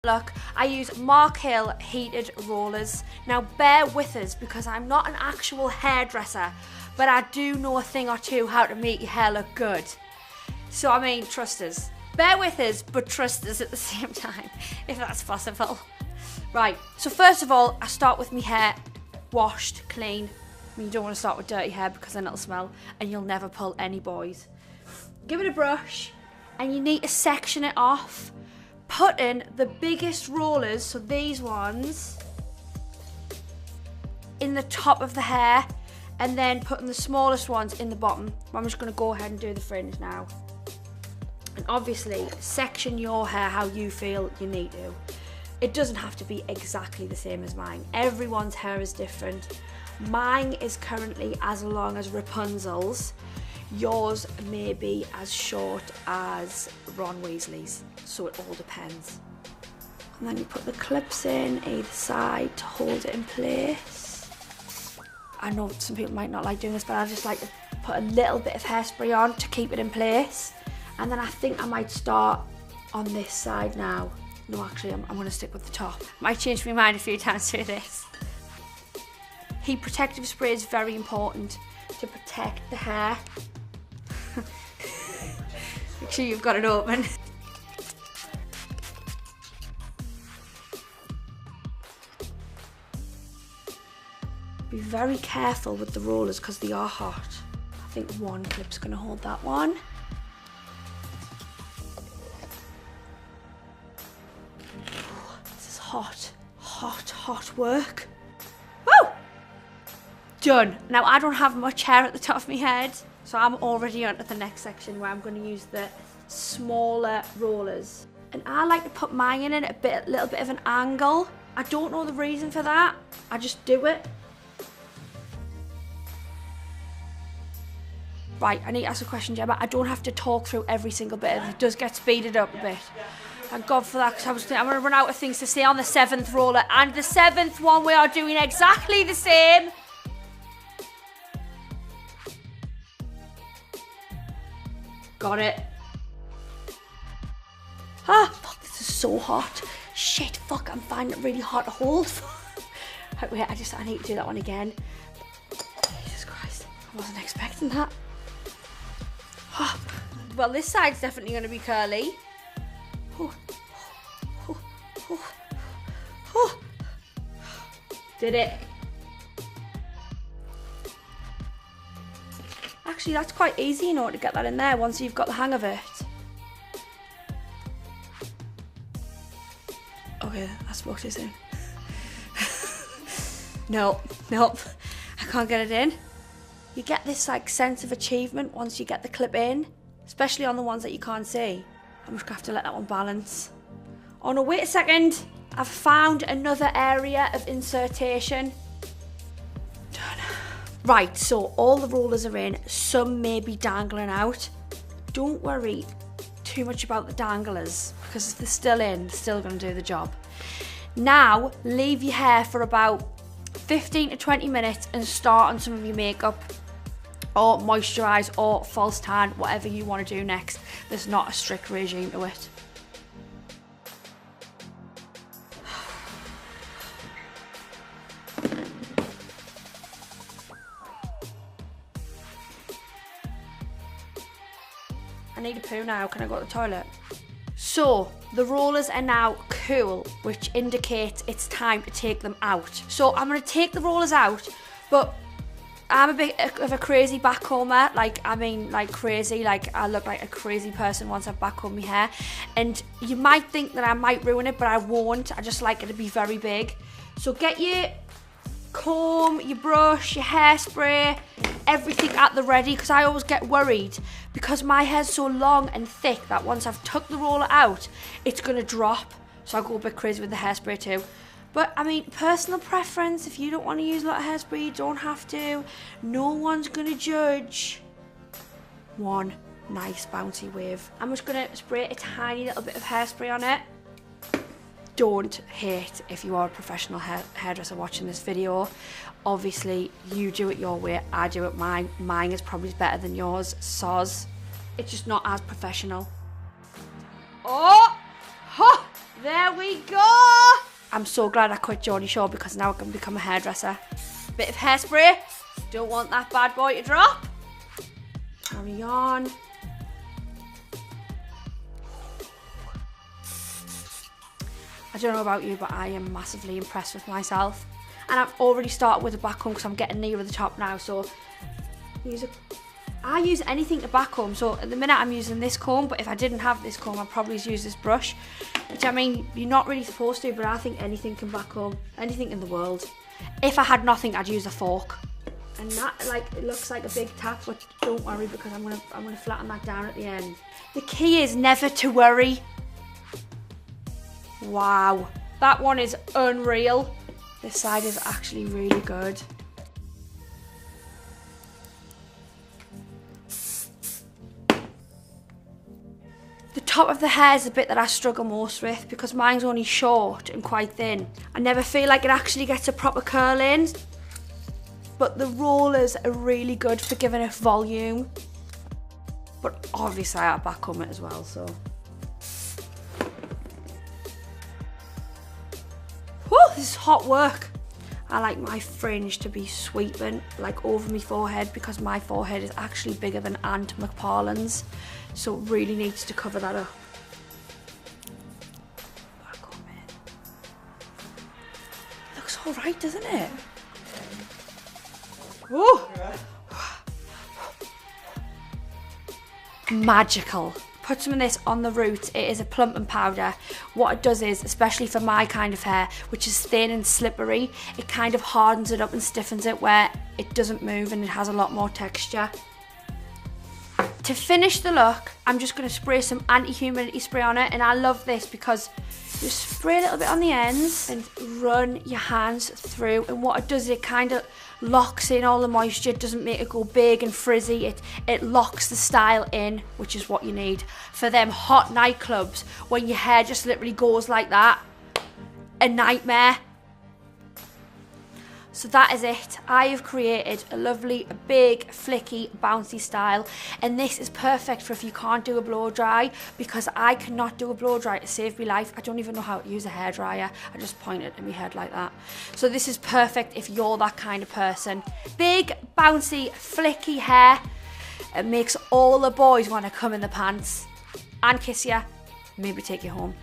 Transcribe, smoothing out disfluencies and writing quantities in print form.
Look, I use Mark Hill heated rollers. Now bear with us because I'm not an actual hairdresser, but I do know a thing or two how to make your hair look good. So I mean, trust us. Bear with us, but trust us at the same time, if that's possible. Right, so first of all, I start with my hair washed, clean. I mean, you don't want to start with dirty hair because then it'll smell and you'll never pull any boys. Give it a brush and you need to section it off. Put in the biggest rollers, so these ones, in the top of the hair, and then putting the smallest ones in the bottom. I'm just going to go ahead and do the fringe now. And obviously, section your hair how you feel you need to. It doesn't have to be exactly the same as mine. Everyone's hair is different. Mine is currently as long as Rapunzel's. Yours may be as short as Ron Weasley's, so it all depends. And then you put the clips in either side to hold it in place. I know some people might not like doing this, but I just like to put a little bit of hairspray on to keep it in place. And then I think I might start on this side now. No, actually, I'm going to stick with the top. Might change my mind a few times through this. Heat protective spray is very important to protect the hair. Make sure you've got it open. Be very careful with the rollers because they are hot. I think one clip's going to hold that one. This is hot, hot, hot work. Woo! Done. Now I don't have much hair at the top of my head, so I'm already on to the next section where I'm going to use the smaller rollers. And I like to put mine in at a little bit of an angle. I don't know the reason for that. I just do it. Right, I need to ask a question, Gemma. I don't have to talk through every single bit. It does get speeded up a bit. Thank God for that, because I'm going to run out of things to say on the 7th roller. And the 7th one, we are doing exactly the same. Got it. Ah, fuck, this is so hot. Shit, fuck, I'm finding it really hard to hold. Wait, I need to do that one again. Jesus Christ, I wasn't expecting that. Oh, well, this side's definitely going to be curly. Oh, oh, oh, oh. Did it. Actually, that's quite easy, you know, to get that in there once you've got the hang of it. Okay, I spoke too soon. Nope, I can't get it in. You get this like sense of achievement once you get the clip in, especially on the ones that you can't see. I'm just gonna have to let that one balance. Oh no, wait a second. I've found another area of insertion. Right, so all the rollers are in, some may be dangling out. Don't worry too much about the danglers, because if they're still in, they're still going to do the job. Now, leave your hair for about 15 to 20 minutes and start on some of your makeup, or moisturise, or false tan, whatever you want to do next. There's not a strict regime to it. I need a poo now, can I go to the toilet? So, the rollers are now cool, which indicates it's time to take them out. So I'm gonna take the rollers out, but I'm a bit of a crazy backcomber, like crazy, like I look like a crazy person once I've backcombed my hair. And you might think that I might ruin it, but I won't. I just like it to be very big. So get your comb, your brush, your hairspray, everything at the ready, because I always get worried because my hair's so long and thick that once I've took the roller out, it's gonna drop. So I go a bit crazy with the hairspray too. But I mean, personal preference, if you don't want to use a lot of hairspray, you don't have to. No one's gonna judge. One nice bouncy wave. I'm just gonna spray a tiny little bit of hairspray on it. Don't hate if you are a professional hairdresser watching this video. Obviously, you do it your way, I do it mine. Mine is probably better than yours, soz. It's just not as professional. Oh! Ha! There we go. I'm so glad I quit Geordie Shore because now I can become a hairdresser. Bit of hairspray. Don't want that bad boy to drop. Carry on. I don't know about you, but I am massively impressed with myself. And I've already started with the back comb because I'm getting nearer the top now. So I use anything to back comb. So at the minute I'm using this comb, but if I didn't have this comb, I'd probably use this brush. Which I mean, you're not really supposed to, but I think anything can back comb. Anything in the world. If I had nothing, I'd use a fork. And that, like, it looks like a big tap, but don't worry because I'm gonna flatten that down at the end. The key is never to worry. Wow, that one is unreal. This side is actually really good. The top of the hair is the bit that I struggle most with because mine's only short and quite thin. I never feel like it actually gets a proper curl in, but the rollers are really good for giving it volume. But obviously I back comb it as well, so. Whew, this is hot work. I like my fringe to be sweeping like over my forehead because my forehead is actually bigger than Aunt McParlin's, so it really needs to cover that up. Back comb it. Looks all right, doesn't it? Ooh. Magical. Put some of this on the root. It is a plumping powder. What it does is, especially for my kind of hair, which is thin and slippery, it kind of hardens it up and stiffens it where it doesn't move and it has a lot more texture. To finish the look, I'm just going to spray some anti-humidity spray on it, and I love this because you spray a little bit on the ends and run your hands through, and what it does is it kind of locks in all the moisture. It doesn't make it go big and frizzy. It locks the style in, which is what you need for them hot nightclubs when your hair just literally goes like that. A nightmare. So that is it. I have created a lovely, big, flicky, bouncy style, and this is perfect for if you can't do a blow dry, because I cannot do a blow dry to save my life. I don't even know how to use a hairdryer. I just point it in my head like that. So this is perfect if you're that kind of person. Big, bouncy, flicky hair. It makes all the boys want to come in the pants and kiss you, maybe take you home.